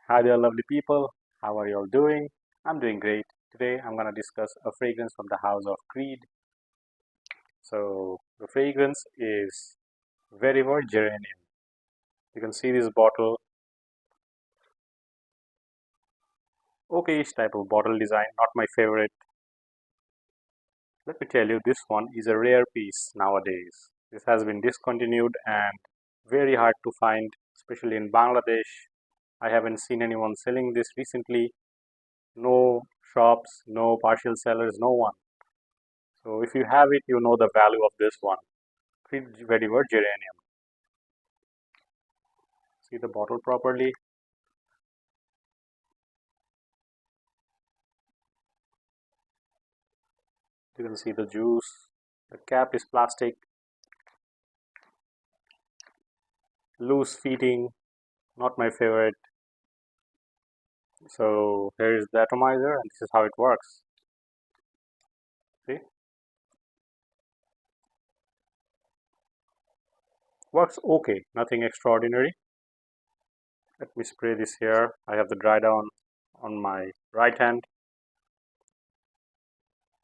Hi there, lovely people. How are you all doing? I'm doing great. Today, I'm going to discuss a fragrance from the house of Creed. So, the fragrance is Vetiver Geranium. You can see this bottle, okayish type of bottle design, not my favorite. Let me tell you, this one is a rare piece nowadays. This has been discontinued and very hard to find, especially in Bangladesh. I haven't seen anyone selling this recently. No shops, no partial sellers, no one. So if you have it, you know the value of this one. Vetiver Geranium. See the bottle properly. You can see the juice. The cap is plastic, loose fitting, not my favorite. So here is the atomizer, and this is how it works. See, works okay, nothing extraordinary. Let me spray this here. I have the dry down on my right hand.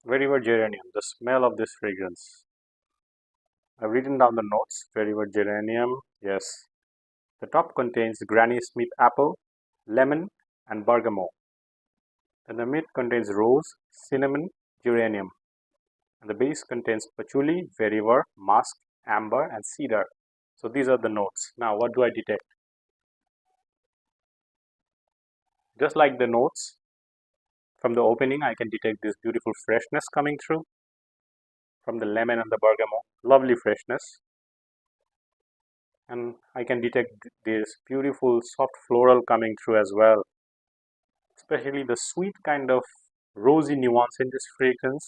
Vetiver Geranium, the smell of this fragrance. I've written down the notes. Vetiver Geranium, yes. The top contains Granny Smith apple, lemon, and bergamot. And the mid contains rose, cinnamon, geranium. And the base contains patchouli, vetiver, musk, amber, and cedar. So these are the notes. Now, what do I detect? Just like the notes from the opening, I can detect this beautiful freshness coming through from the lemon and the bergamot. Lovely freshness. And I can detect this beautiful soft floral coming through as well. Especially the sweet kind of rosy nuance in this fragrance.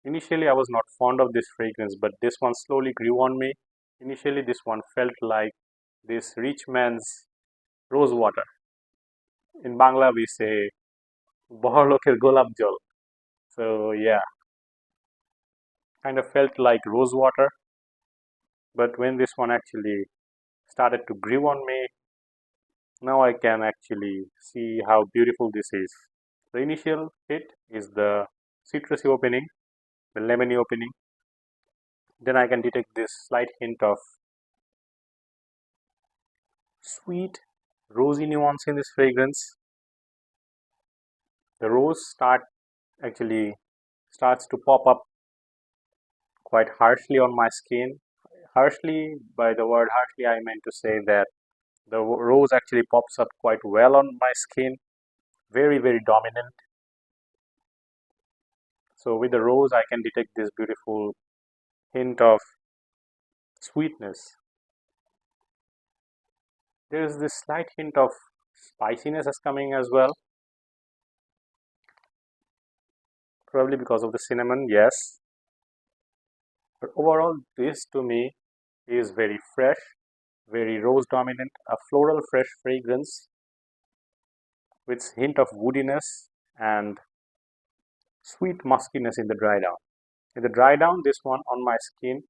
Initially, I was not fond of this fragrance, but this one slowly grew on me. Initially, this one felt like this rich man's rose water. In Bangla, we say Boholoker Golab Jol. So, yeah, kind of felt like rose water. But when this one actually started to grow on me, now I can actually see how beautiful this is. The initial hit is the citrusy opening, the lemony opening. Then I can detect this slight hint of sweet, rosy nuance in this fragrance. The rose actually starts to pop up quite harshly on my skin. Harshly, by the word harshly, I meant to say that the rose actually pops up quite well on my skin, very, very dominant. So with the rose, I can detect this beautiful hint of sweetness. There is this slight hint of spiciness is coming as well, probably because of the cinnamon, yes. But overall, this to me is very fresh, very rose dominant, a floral fresh fragrance with hint of woodiness and sweet muskiness in the dry down. In the dry down, this one on my skin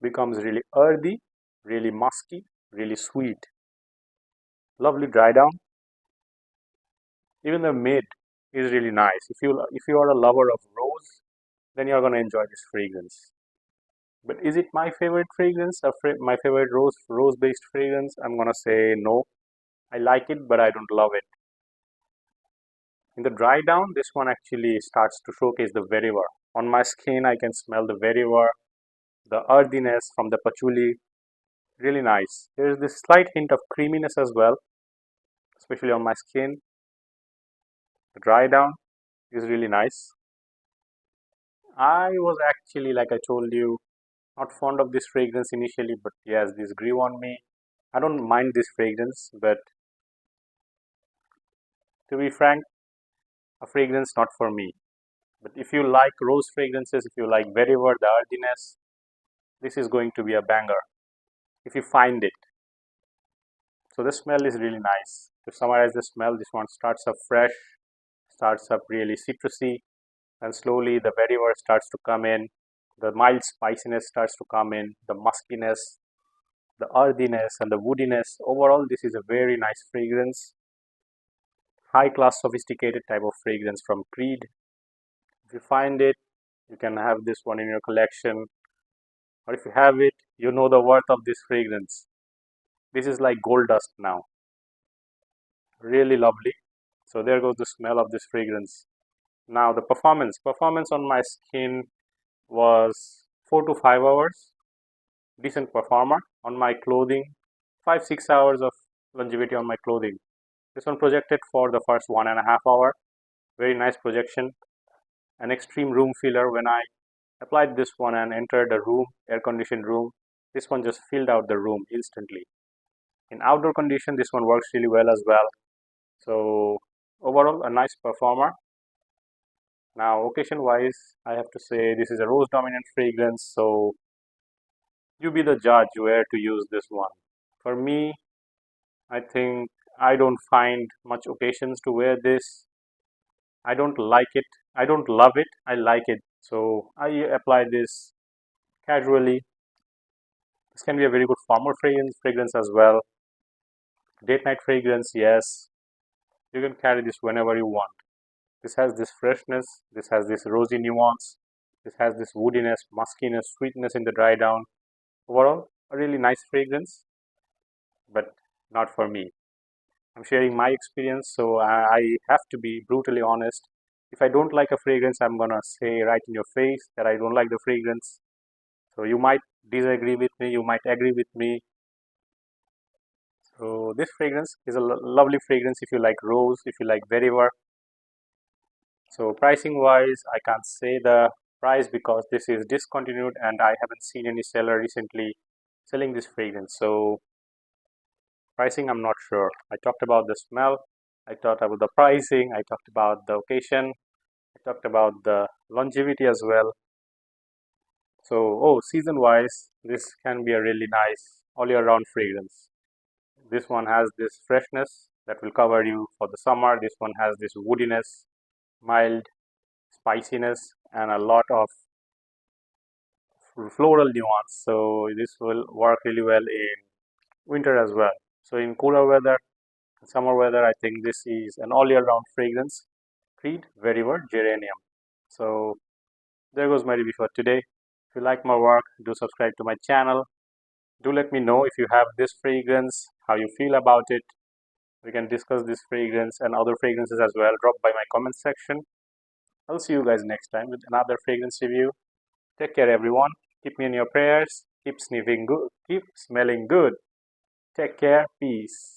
becomes really earthy, really musky, really sweet. Lovely dry down. Even the mid is really nice. If you are a lover of rose, then you're gonna enjoy this fragrance. But is it my favorite fragrance? My favorite rose based fragrance? I'm gonna say no. I like it, but I don't love it. In the dry down, this one actually starts to showcase the vetiver. On my skin, I can smell the vetiver, the earthiness from the patchouli. Really nice. There is this slight hint of creaminess as well, especially on my skin. The dry down is really nice. I was actually, like I told you, not fond of this fragrance initially, but yes, this grew on me. I don't mind this fragrance, but to be frank, a fragrance not for me. But if you like rose fragrances, if you like vetiver, the earthiness, this is going to be a banger if you find it. So the smell is really nice. To summarize the smell, this one starts up fresh, starts up really citrusy, and slowly the vetiver starts to come in. The mild spiciness starts to come in, the muskiness, the earthiness and the woodiness. Overall, this is a very nice fragrance, high class, sophisticated type of fragrance from Creed. If you find it, you can have this one in your collection, or if you have it, you know the worth of this fragrance. This is like gold dust now. Really lovely. So there goes the smell of this fragrance. Now the performance. Performance on my skin was 4 to 5 hours. Decent performer. On my clothing, 5-6 hours of longevity on my clothing. This one projected for the first 1.5 hours. Very nice projection. An extreme room filler. When I applied this one and entered the room, air conditioned room, this one just filled out the room instantly. In outdoor condition, this one works really well as well. So overall, a nice performer. Now, occasion wise, I have to say this is a rose dominant fragrance, so you be the judge where to use this one. For me, I think I don't find much occasions to wear this. I don't like it. I don't love it. I like it. So I apply this casually. This can be a very good formal fragrance as well. Date night fragrance, yes. You can carry this whenever you want. This has this freshness. This has this rosy nuance. This has this woodiness, muskiness, sweetness in the dry down. Overall, a really nice fragrance, but not for me. I'm sharing my experience, so I have to be brutally honest. If I don't like a fragrance, I'm gonna say right in your face that I don't like the fragrance. So you might disagree with me, you might agree with me. So this fragrance is a lovely fragrance if you like rose, if you like vetiver. So pricing wise, I can't say the price because this is discontinued and I haven't seen any seller recently selling this fragrance. So pricing, I'm not sure. I talked about the smell, I talked about the pricing, I talked about the occasion, I talked about the longevity as well. So, oh, season wise, this can be a really nice all year round fragrance. This one has this freshness that will cover you for the summer. This one has this woodiness, mild spiciness, and a lot of floral nuance. So, this will work really well in winter as well. So, in cooler weather, summer weather, I think this is an all year round fragrance. Creed Vetiver Geranium. So, there goes my review for today. If you like my work, do subscribe to my channel. Do let me know if you have this fragrance, how you feel about it. We can discuss this fragrance and other fragrances as well. Drop by my comment section. I'll see you guys next time with another fragrance review. Take care, everyone. Keep me in your prayers. Keep sniffing good. Keep smelling good. Take care. Peace.